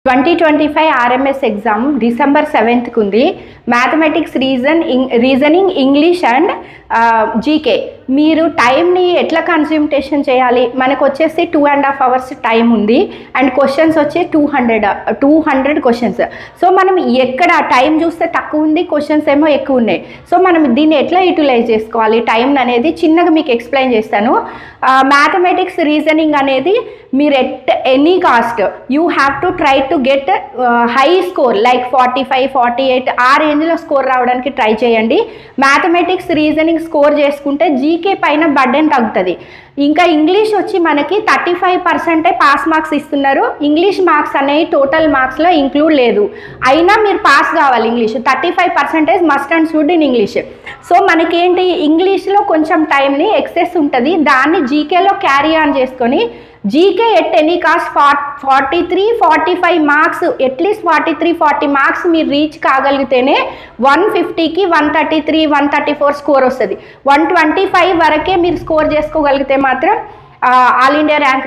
2025 RMS exam December 7th ఉంది. Mathematics, reasoning, English and GK. మీరు టైంని ఎట్లా కన్జ్యూమేషన్ చేయాలి? మనకు వచ్చేసి 2.5 hours టైం ఉంది అండ్ క్వశ్చన్స్ వచ్చి 200 క్వశ్చన్స్. సో మనం ఎక్కడ టైం చూస్తే తక్కువ ఉంది, క్వశ్చన్స్ ఏమో ఎక్కువ ఉన్నాయి. సో మనం దీన్ని ఎట్లా యూటిలైజ్ చేసుకోవాలి టైం అనేది చిన్నగా మీకు ఎక్స్ప్లెయిన్ చేస్తాను. మ్యాథమెటిక్స్, రీజనింగ్ అనేది మీరు any cost you have to try to get high score like 45, 48 ఆ రేంజ్లో స్కోర్ రావడానికి ట్రై చేయండి. మ్యాథమెటిక్స్, రీజనింగ్ స్కోర్ చేసుకుంటే జీకే పైన బర్డెన్ తగ్గుతుంది. ఇంకా ఇంగ్లీష్ వచ్చి మనకి 35% పాస్ మార్క్స్ ఇస్తున్నారు. ఇంగ్లీష్ మార్క్స్ అనేవి టోటల్ మార్క్స్లో ఇంక్లూడ్ లేదు. అయినా మీరు పాస్ కావాలి. English 35% must and should in English. So మనకేంటి ఇంగ్లీష్లో కొంచెం టైంని ఎక్సెస్ ఉంటుంది, దాన్ని జీకేలో క్యారీ ఆన్ చేసుకొని GK at any cost 43, 45 marks at least 43, 40 marks మీరు రీచ్ కాగలిగితేనే 150కి 133, 134 స్కోర్ వస్తుంది. 125 వరకే మీరు స్కోర్ చేసుకోగలిగితే మాత్రం ఆల్ ఇండియా ర్యాంక్